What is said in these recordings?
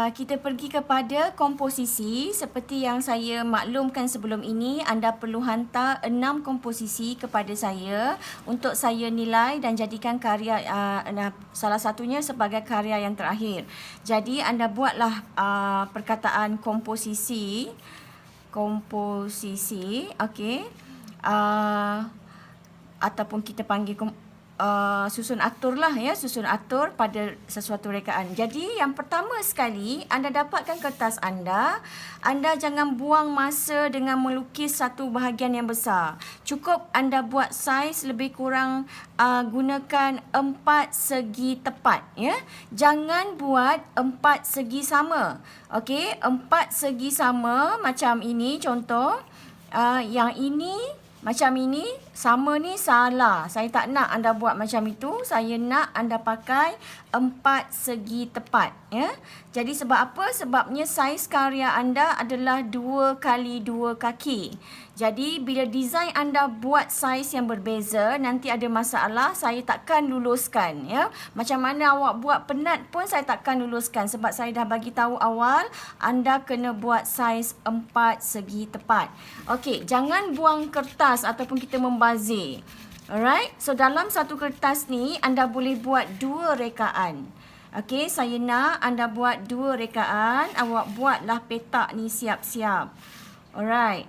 kita pergi kepada komposisi. Seperti yang saya maklumkan sebelum ini, anda perlu hantar 6 komposisi kepada saya untuk saya nilai dan jadikan karya salah satunya sebagai karya yang terakhir. Jadi anda buatlah perkataan komposisi, okey. Ataupun kita panggil susun atur lah ya, susun atur pada sesuatu rekaan. Jadi yang pertama sekali, anda dapatkan kertas anda jangan buang masa dengan melukis satu bahagian yang besar. Cukup anda buat saiz lebih kurang gunakan 4 segi tepat ya. Jangan buat 4 segi sama. Okey, 4 segi sama macam ini contoh. Yang ini macam ini, sama ni salah. Saya tak nak anda buat macam itu. Saya nak anda pakai 4 segi tepat. Ya. Jadi sebab apa? Sebabnya saiz karya anda adalah 2 kali 2 kaki. Jadi bila desain anda buat saiz yang berbeza, nanti ada masalah, saya takkan luluskan. Ya. Macam mana awak buat penat pun saya takkan luluskan. Sebab saya dah bagi tahu awal, anda kena buat saiz 4 segi tepat. Okey, jangan buang kertas ataupun kita membazir. Alright, so dalam satu kertas ni anda boleh buat 2 rekaan. Okey, saya nak anda buat 2 rekaan. Awak buatlah petak ni siap-siap. Alright.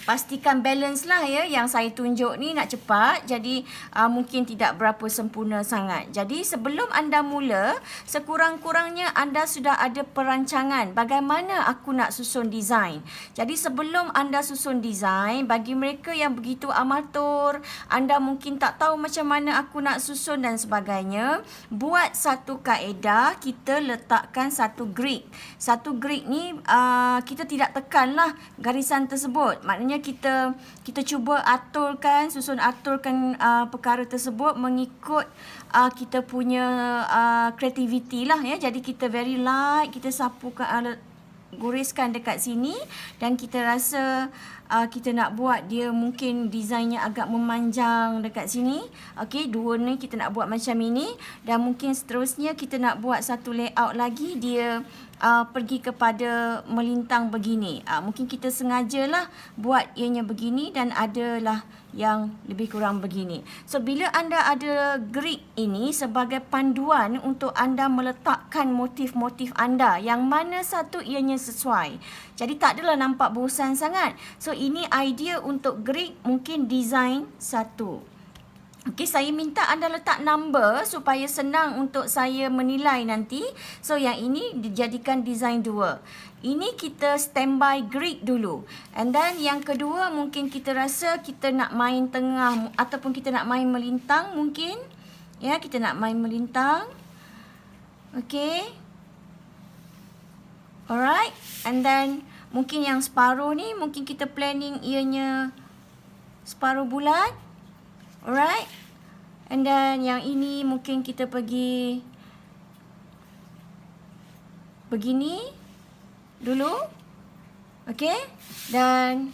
Pastikan balance lah ya, yang saya tunjuk ni nak cepat, jadi mungkin tidak berapa sempurna sangat. Jadi sebelum anda mula, sekurang-kurangnya anda sudah ada perancangan bagaimana aku nak susun desain. Jadi sebelum anda susun desain, bagi mereka yang begitu amatur, anda mungkin tak tahu macam mana aku nak susun dan sebagainya, buat satu kaedah, kita letakkan satu grid. Satu grid ni kita tidak tekanlah garisan tersebut. Maknanya kita cuba susun aturkan perkara tersebut mengikut kita punya kreativiti lah ya. Jadi kita very light, kita sapukan, goreskan dekat sini dan kita rasa kita nak buat dia mungkin desainnya agak memanjang dekat sini. Okey, 2 ni kita nak buat macam ini dan mungkin seterusnya kita nak buat satu layout lagi, dia pergi kepada melintang begini. Mungkin kita sengajalah buat ianya begini dan adalah yang lebih kurang begini. So bila anda ada grid ini sebagai panduan untuk anda meletakkan motif-motif anda, yang mana satu ianya sesuai. Jadi tak adalah nampak bosan sangat. So ini idea untuk grid, mungkin design 1. Okey, saya minta anda letak number supaya senang untuk saya menilai nanti. So yang ini dijadikan design 2. Ini kita standby grid dulu. And then yang kedua mungkin kita rasa kita nak main tengah ataupun kita nak main melintang mungkin. Ya, kita nak main melintang. Okey. Alright. And then mungkin yang separuh ni mungkin kita planning ianya separuh bulat. Alright. And then yang ini mungkin kita pergi begini dulu. Okay. Dan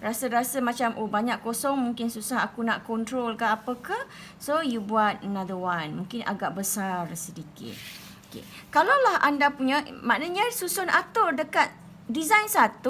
rasa-rasa macam banyak kosong, mungkin susah aku nak control ke apa ke. So you buat another one. Mungkin agak besar sedikit. Okay. Kalaulah anda punya, maknanya susun atur dekat design 1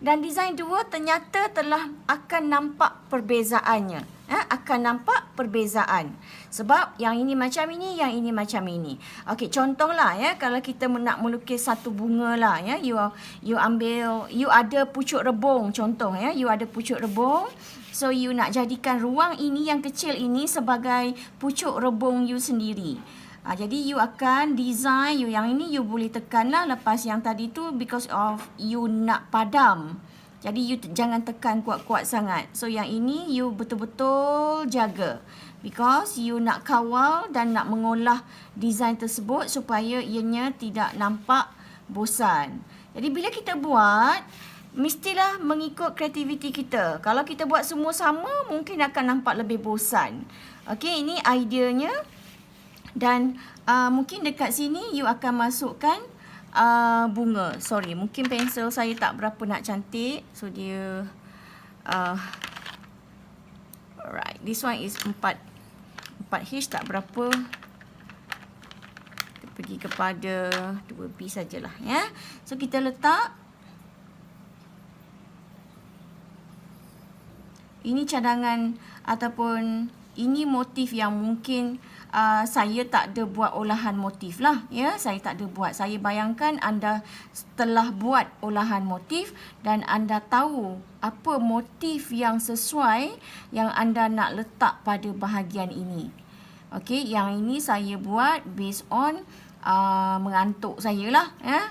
dan design 2 ternyata telah akan nampak perbezaannya. Akan nampak perbezaan. Sebab yang ini macam ini, yang ini macam ini. Okey, contohlah ya, kalau kita nak melukis satu bunga lah ya, you ambil, you ada pucuk rebung contoh ya, you ada pucuk rebung. So you nak jadikan ruang ini yang kecil ini sebagai pucuk rebung you sendiri. Jadi you akan design, yang ini you boleh tekanlah lepas yang tadi tu because of you nak padam. Jadi you jangan tekan kuat-kuat sangat. So yang ini you betul-betul jaga. Because you nak kawal dan nak mengolah desain tersebut supaya ianya tidak nampak bosan. Jadi bila kita buat, mestilah mengikut kreativiti kita. Kalau kita buat semua sama, mungkin akan nampak lebih bosan. Okey, ini ideanya. Dan mungkin dekat sini you akan masukkan bunga. Sorry, mungkin pensel saya tak berapa nak cantik. So dia alright, this one is 4H tak berapa. Kita pergi kepada 2B sajalah ya. So kita letak. Ini cadangan ataupun ini motif yang mungkin saya tak ada buat olahan motif lah ya. Saya tak ada buat. Saya bayangkan anda telah buat olahan motif dan anda tahu apa motif yang sesuai yang anda nak letak pada bahagian ini. Okey, yang ini saya buat based on mengantuk saya lah ya.